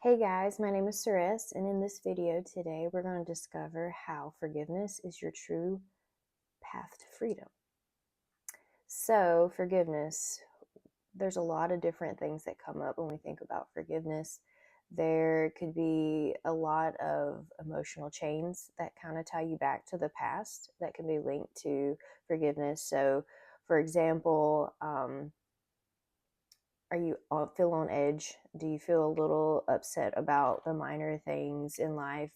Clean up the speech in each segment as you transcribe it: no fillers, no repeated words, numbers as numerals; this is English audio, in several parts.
Hey guys, my name is Ceres, and in this video today we're going to discover how forgiveness is your true path to freedom. So, forgiveness, there's a lot of different things that come up when we think about forgiveness. There could be a lot of emotional chains that kind of tie you back to the past that can be linked to forgiveness. So, for example, are you feel on edge? Do you feel a little upset about the minor things in life?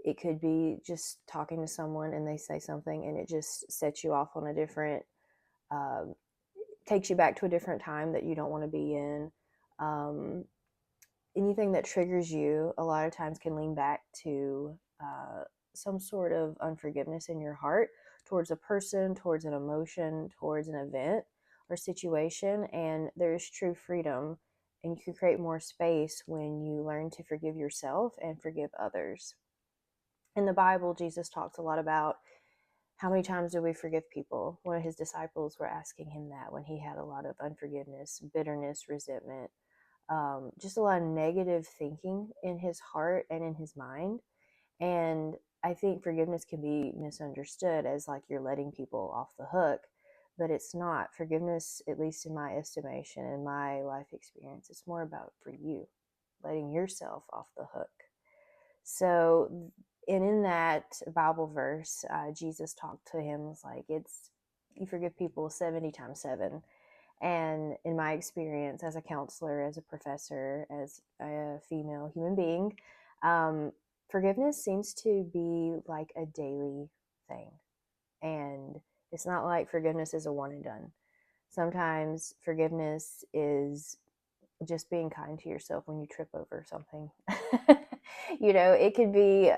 It could be just talking to someone and they say something and it just sets you off on a different, um, takes you back to a different time that you don't want to be in. Um, Anything that triggers you a lot of times can lean back to some sort of unforgiveness in your heart towards a person, towards an emotion, towards an event or situation. And there's true freedom, and you can create more space when you learn to forgive yourself and forgive others. In the Bible, Jesus talks a lot about how many times do we forgive people. One of his disciples were asking him that when he had a lot of unforgiveness, bitterness, resentment, just a lot of negative thinking in his heart and in his mind. And I think forgiveness can be misunderstood as like you're letting people off the hook, but it's not. Forgiveness, at least in my estimation and my life experience, it's more about for you, letting yourself off the hook. So, and in that Bible verse, Jesus talked to him, was like, it's, you forgive people 70 times 7. And in my experience as a counselor, as a professor, as a female human being, forgiveness seems to be like a daily thing. And it's not like forgiveness is a one and done. Sometimes forgiveness is just being kind to yourself when you trip over something. It could be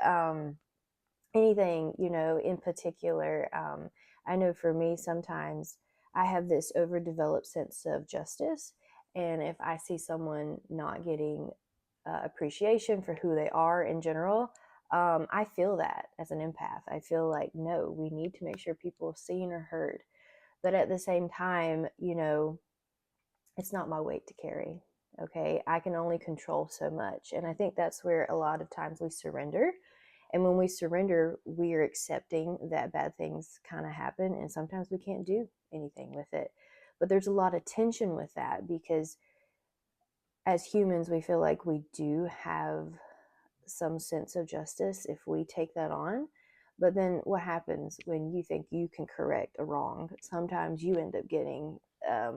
anything, in particular. I know for me, sometimes I have this overdeveloped sense of justice. And if I see someone not getting appreciation for who they are in general, I feel that as an empath. I feel like, no, we need to make sure people are seen or heard. But at the same time, it's not my weight to carry. Okay. I can only control so much. And I think that's where a lot of times we surrender. And when we surrender, we are accepting that bad things kind of happen. And sometimes we can't do anything with it. But there's a lot of tension with that because as humans, we feel like we do have some sense of justice if we take that on. But then what happens when you think you can correct a wrong? Sometimes you end up getting a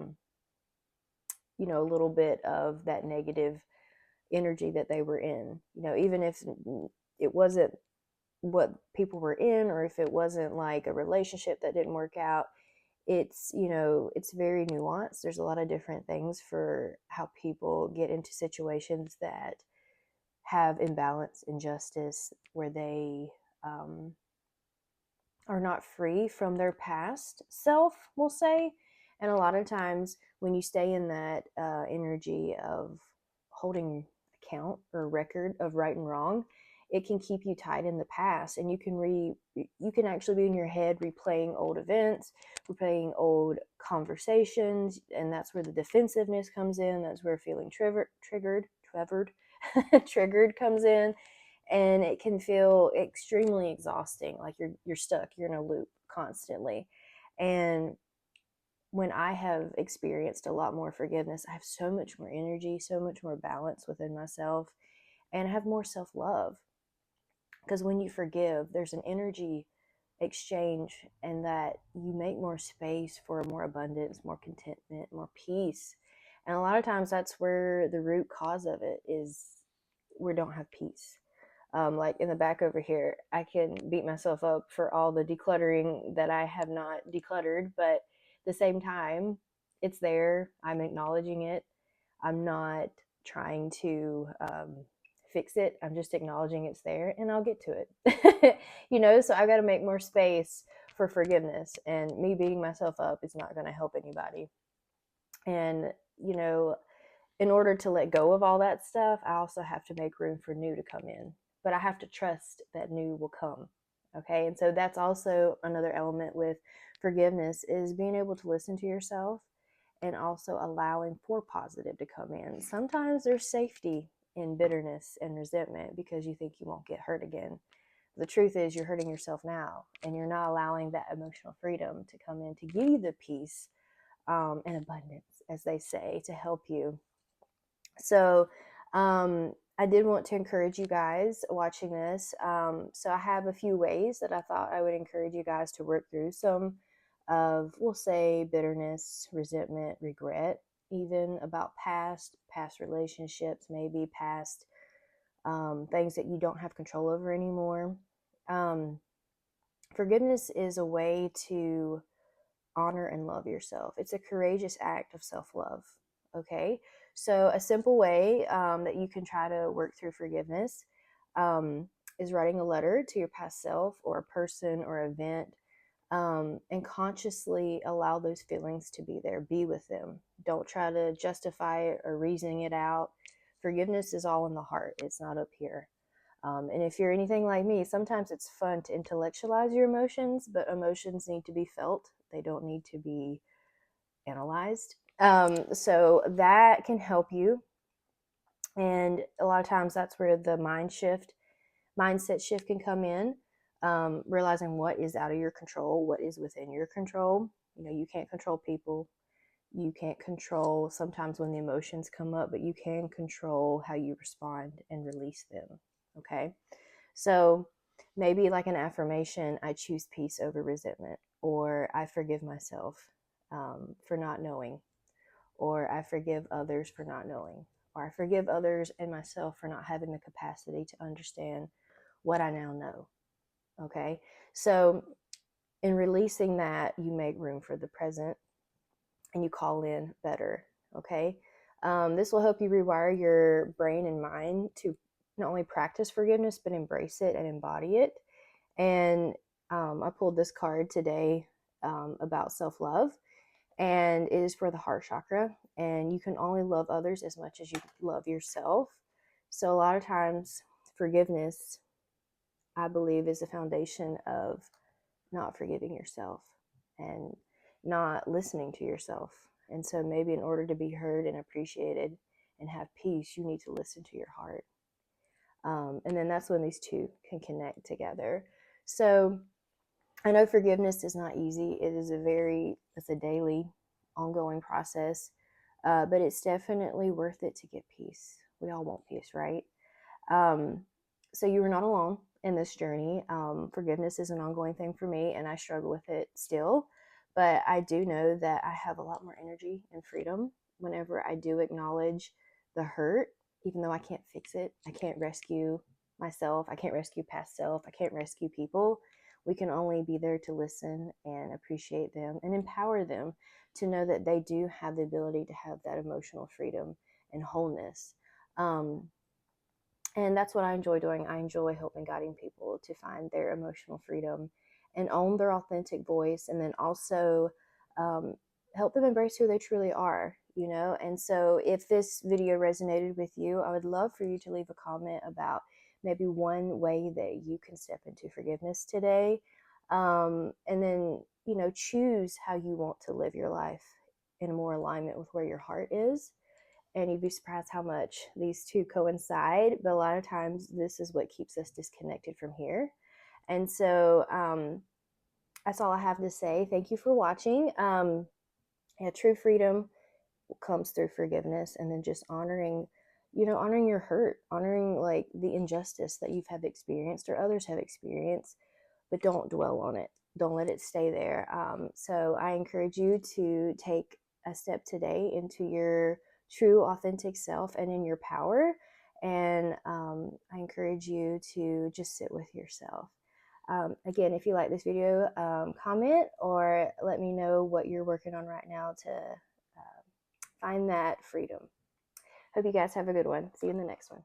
little bit of that negative energy that they were in. Even if it wasn't what people were in, or if it wasn't like a relationship that didn't work out, it's very nuanced. There's a lot of different things for how people get into situations that have imbalance, injustice, where they are not free from their past self, we'll say. And a lot of times when you stay in that energy of holding account or record of right and wrong, it can keep you tied in the past, and you can actually be in your head replaying old events, replaying old conversations, and that's where the defensiveness comes in. That's where feeling triggered comes in, and it can feel extremely exhausting, like you're stuck, you're in a loop constantly. And when I have experienced a lot more forgiveness, I have so much more energy, so much more balance within myself, and I have more self-love. Because when you forgive, there's an energy exchange, and that you make more space for more abundance, more contentment, more peace. And a lot of times that's where the root cause of it is. We don't have peace. Like in the back over here, I can beat myself up for all the decluttering that I have not decluttered, but at the same time, it's there. I'm acknowledging it. I'm not trying to fix it. I'm just acknowledging it's there, and I'll get to it. So I've got to make more space for forgiveness, and me beating myself up is not going to help anybody. And, in order to let go of all that stuff, I also have to make room for new to come in. But I have to trust that new will come. Okay. And so that's also another element with forgiveness, is being able to listen to yourself and also allowing for positive to come in. Sometimes there's safety in bitterness and resentment because you think you won't get hurt again. The truth is, you're hurting yourself now, and you're not allowing that emotional freedom to come in to give you the peace and abundance, as they say, to help you. So, I did want to encourage you guys watching this. So, I have a few ways that I thought I would encourage you guys to work through some of, we'll say, bitterness, resentment, regret, even about past relationships, maybe past things that you don't have control over anymore. Um, Forgiveness is a way to honor and love yourself. It's a courageous act of self love. Okay. So, a simple way that you can try to work through forgiveness is writing a letter to your past self or a person or event, and consciously allow those feelings to be there. Be with them. Don't try to justify it or reasoning it out. Forgiveness is all in the heart, it's not up here. And if you're anything like me, sometimes it's fun to intellectualize your emotions, but emotions need to be felt. They don't need to be analyzed. So that can help you. And a lot of times that's where the mindset shift can come in. Realizing what is out of your control, what is within your control. You know, you can't control people. You can't control sometimes when the emotions come up, but you can control how you respond and release them. Okay. So maybe like an affirmation, I choose peace over resentment, or I forgive myself for not knowing, or I forgive others for not knowing, or I forgive others and myself for not having the capacity to understand what I now know. Okay. So in releasing that, you make room for the present and you call in better. Okay. This will help you rewire your brain and mind to not only practice forgiveness, but embrace it and embody it. And I pulled this card today about self love, and it is for the heart chakra. And you can only love others as much as you love yourself. So, a lot of times, forgiveness, I believe, is the foundation of not forgiving yourself and not listening to yourself. And so, maybe in order to be heard and appreciated and have peace, you need to listen to your heart. And then that's when these two can connect together. So, I know forgiveness is not easy. It's a daily, ongoing process, but it's definitely worth it to get peace. We all want peace, right? Um, so you are not alone in this journey. Forgiveness is an ongoing thing for me, and I struggle with it still. But I do know that I have a lot more energy and freedom whenever I do acknowledge the hurt, even though I can't fix it. I can't rescue myself. I can't rescue past self. I can't rescue people. We can only be there to listen and appreciate them and empower them to know that they do have the ability to have that emotional freedom and wholeness. And that's what I enjoy doing. I enjoy helping guiding people to find their emotional freedom and own their authentic voice, and then also um, help them embrace who they truly are, you know. And so if this video resonated with you, I would love for you to leave a comment about maybe one way that you can step into forgiveness today. And then, you know, choose how you want to live your life in more alignment with where your heart is, and you'd be surprised how much these two coincide. But a lot of times, this is what keeps us disconnected from here. And so that's all I have to say. Thank you for watching. Yeah, true freedom comes through forgiveness, and then just honoring, you know, honoring your hurt, honoring like the injustice that you've have experienced or others have experienced, but don't dwell on it. Don't let it stay there. So I encourage you to take a step today into your true, authentic self and in your power. And I encourage you to just sit with yourself. Again, if you like this video, comment or let me know what you're working on right now to find that freedom. Hope you guys have a good one. See you in the next one.